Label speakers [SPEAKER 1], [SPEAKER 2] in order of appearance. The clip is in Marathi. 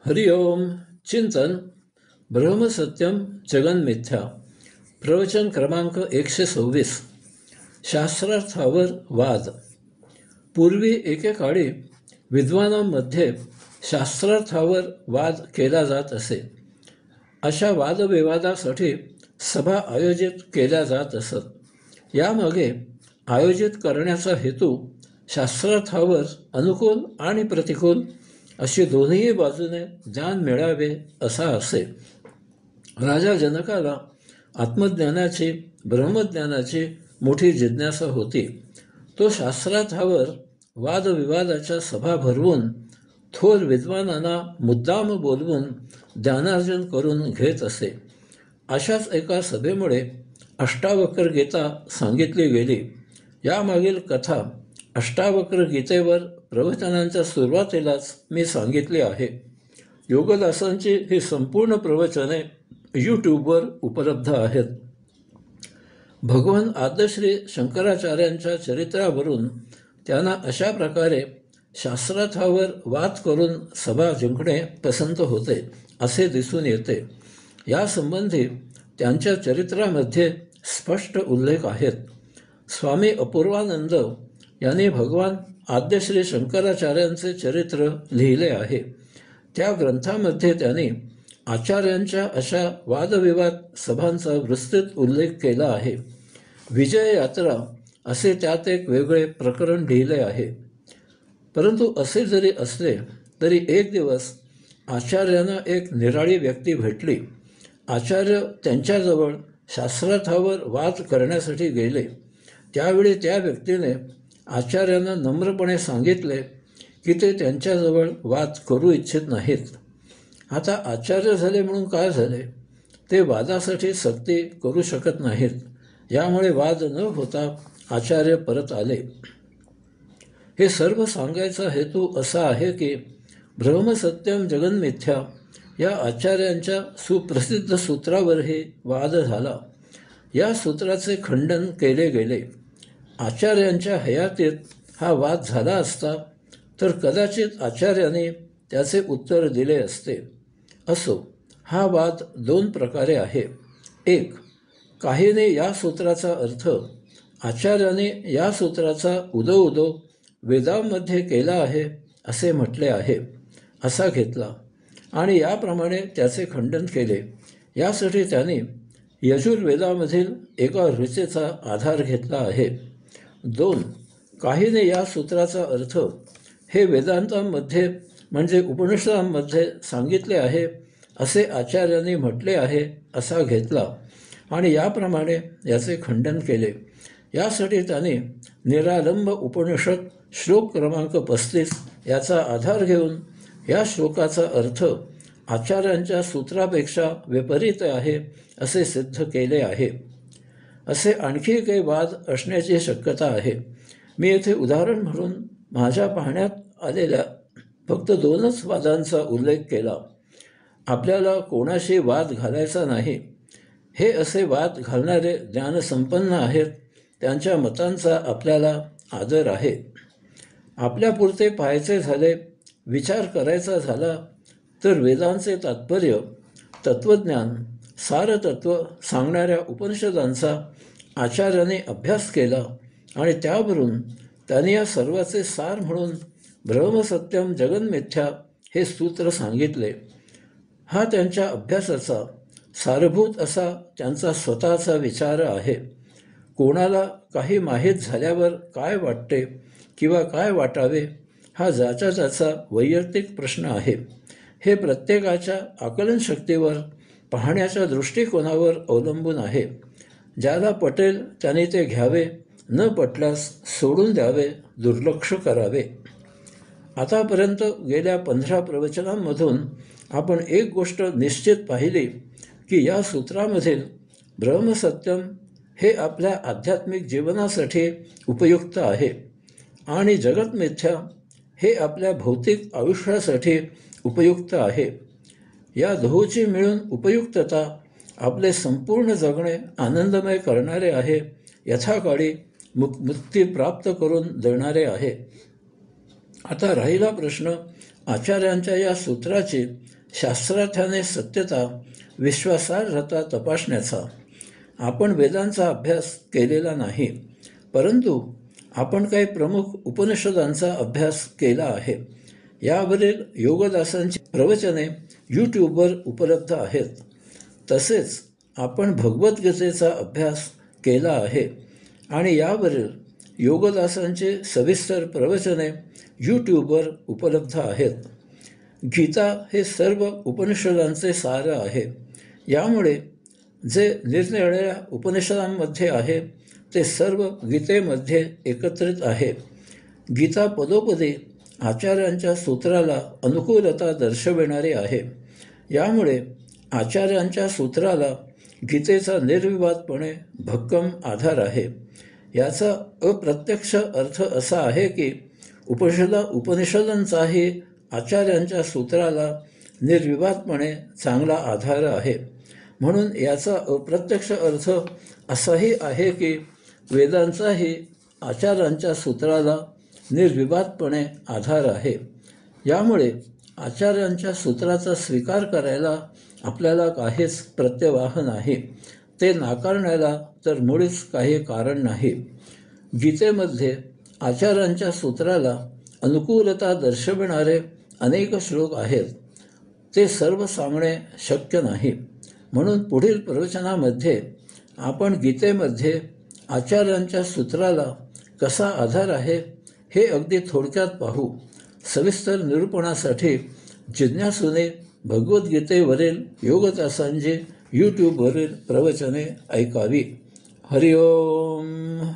[SPEAKER 1] हरि ओम. चिंतन ब्रह्मसत्यम जगन्मिथ्या. प्रवचन क्रमांक 126. शास्त्रार्थावर वाद. पूर्वी एकेकाळी विद्वानांमध्ये शास्त्रार्थावर वाद केला जात असे. अशा वादविवादासाठी सभा आयोजित केल्या जात असत. यामागे आयोजित करण्याचा हेतू शास्त्रार्थावर अनुकूल आणि प्रतिकूल अशी दोन्ही बाजूने ज्ञान मिळावे असा असे. राजा जनकाला आत्मज्ञानाची ब्रह्मज्ञानाची मोठी जिज्ञासा होती. तो शास्त्रार्थावर वादविवादाच्या सभा भरवून थोर विद्वानांना मुद्दाम बोलवून ज्ञानार्जन करून घेत असे. अशाच एका सभेमुळे अष्टावक्र गीता सांगितली गेली. यामागील कथा अष्टावक्र गीतेवर प्रवचनांच्या सुरुवातीलाच मी सांगितली आहे. योगदासांची ही संपूर्ण प्रवचने यूट्यूबवर उपलब्ध आहेत. भगवान आद्यश्री शंकराचार्यांच्या चरित्रावरून त्यांना अशा प्रकारे शास्त्रार्थावर वाद करून सभा जिंकणे पसंत होते असे दिसून येते. यासंबंधी त्यांच्या चरित्रामध्ये स्पष्ट उल्लेख आहेत. स्वामी अपूर्वानंद यांनी भगवान आद्यश्री शंकराचार्यांचे चरित्र लिहिले आहे. त्या ग्रंथामध्ये त्यांनी आचार्यांच्या अशा वादविवाद सभांचा विस्तृत उल्लेख केला आहे. विजय यात्रा असे त्यात एक वेगळे प्रकरण लिहिले आहे. परंतु असे जरी असले तरी एक दिवस आचार्यांना एक निराळी व्यक्ती भेटली. आचार्य त्यांच्याजवळ शास्त्रार्थावर वाद करण्यासाठी गेले. त्यावेळी त्या व्यक्तीने आचार्यांना नम्रपणे सांगितले की ते त्यांच्याजवळ वाद करू इच्छित नाहीत. आता आचार्य झाले म्हणून काय झाले? ते वादासाठी सक्ती करू शकत नाहीत. यामुळे वाद न होता आचार्य परत आले. हे सर्व सांगायचा हेतू असा आहे की ब्रह्मसत्यम जगन्मिथ्या या आचार्यांच्या सुप्रसिद्ध सूत्रावरही वाद झाला. या सूत्राचे खंडन केले गेले. आचार्यांच्या हयातीत हा वाद झाला असता तर कदाचित आचार्यांनी त्याचे उत्तर दिले असते. असो, हा वाद दोन प्रकारे आहे. एक, काहीने या सूत्राचा अर्थ आचार्याने या सूत्राचा उदो उदो वेदांमध्ये केला आहे असे म्हटले आहे असा घेतला आणि याप्रमाणे त्याचे खंडन केले. यासाठी त्यांनी यजुर्वेदामधील एका ऋचेचा आधार घेतला आहे. दोन, काहीने या सूत्राचा अर्थ हे वेदांतांमध्ये म्हणजे उपनिषदांमध्ये सांगितले आहे असे आचार्यांनी म्हटले आहे असा घेतला आणि याप्रमाणे याचे खंडन केले. यासाठी त्यांनी निरालंब उपनिषद श्लोक क्रमांक 35 याचा आधार घेऊन या श्लोकाचा अर्थ आचार्यांच्या सूत्रापेक्षा विपरीत आहे असे सिद्ध केले आहे. असे आणखी काही वाद असण्याची शक्यता आहे. मी येथे उदाहरण म्हणून माझ्या पाहण्यात आलेल्या फक्त 2च वादांचा उल्लेख केला. आपल्याला कोणाशी वाद घालायचा नाही. हे असे वाद घालणारे ज्ञानसंपन्न आहेत. त्यांच्या मतांचा आपल्याला आदर आहे. आपल्यापुरते पाहायचे झाले, विचार करायचा झाला तर वेदांचे तात्पर्य, तत्त्वज्ञान, सारतत्व सांगणाऱ्या उपनिषदांचा आचार्याने अभ्यास केला आणि त्यावरून त्यांनी या सर्वाचे सार म्हणून ब्रह्मसत्यम जगन्मिथ्या हे सूत्र सांगितले. हा त्यांच्या अभ्यासाचा सारभूत असा त्यांचा स्वतःचा विचार आहे. कोणाला काही माहीत झाल्यावर काय वाटते किंवा काय वाटावे हा ज्याचा त्याचा वैयक्तिक प्रश्न आहे. हे प्रत्येकाच्या आकलनशक्तीवर, पाहण्याच्या दृष्टिकोनावर अवलंबून आहे. ज्याला पटेल त्याने ते घ्यावे, न पटल्यास सोडून द्यावे, दुर्लक्ष करावे. आतापर्यंत गेल्या 15 प्रवचनांमधून आपण एक गोष्ट निश्चित पाहिली की या सूत्रामधील ब्रह्मसत्यम हे आपल्या आध्यात्मिक जीवनासाठी उपयुक्त आहे आणि जगत मिथ्या हे आपल्या भौतिक आयुष्यासाठी उपयुक्त आहे. या दोहोची मिळून उपयुक्तता आपले संपूर्ण जगणे आनंदमय करणारे आहे, यथाकाळी मुक्ती प्राप्त करून देणारे आहे. आता राहिला प्रश्न आचार्यांच्या या सूत्राची शास्त्रार्थाने सत्यता, विश्वासार्हता तपासण्याचा. आपण वेदांचा अभ्यास केलेला नाही, परंतु आपण काही प्रमुख उपनिषदांचा अभ्यास केला आहे. यावरील योगदासांची प्रवचने यूट्यूबवर उपलब्ध आहेत. तसेच आपण भगवद्गीतेचा अभ्यास केला आहे आणि यावरील योगदासांचे सविस्तर प्रवचने यूट्यूबवर उपलब्ध आहेत. गीता हे सर्व उपनिषदांचे सार आहे. यामुळे जे निरनिराळ्या उपनिषदांमध्ये आहे ते सर्व गीतेमध्ये एकत्रित आहे. गीता पदोपदी आचार्यांच्या सूत्राला अनुकूलता दर्शविणारी आहे. यामुळे आचार्यांच्या सूत्राला गीतेचा निर्विवादपणे भक्कम आधार आहे. याचा अप्रत्यक्ष अर्थ असा आहे की उपनिषदांचाही आचार्यांच्या सूत्राला निर्विवादपणे चांगला आधार आहे. म्हणून याचा अप्रत्यक्ष अर्थ असाही आहे की वेदांचाही आचार्यांच्या सूत्राला निर्विवादपणे आधार आहे. यामुळे आचार्यांच्या सूत्राचा स्वीकार करायला आपल्याला काहीच प्रत्यवाह नाही. ते नाकारण्याला तर मुळीच काही कारण नाही. गीतेमध्ये आचार्यांच्या सूत्राला अनुकूलता दर्शविणारे अनेक श्लोक आहेत. ते सर्व सांगणे शक्य नाही. म्हणून पुढील प्रवचनामध्ये आपण गीतेमध्ये आचार्यांच्या सूत्राला कसा आधार आहे हे अगदी थोडक्यात पाहू. सविस्तर निरूपणासाठी जिज्ञासूने भगवद्गीतेवरील योगदासांची यूट्यूबवरील प्रवचने ऐकावी. हरिओम.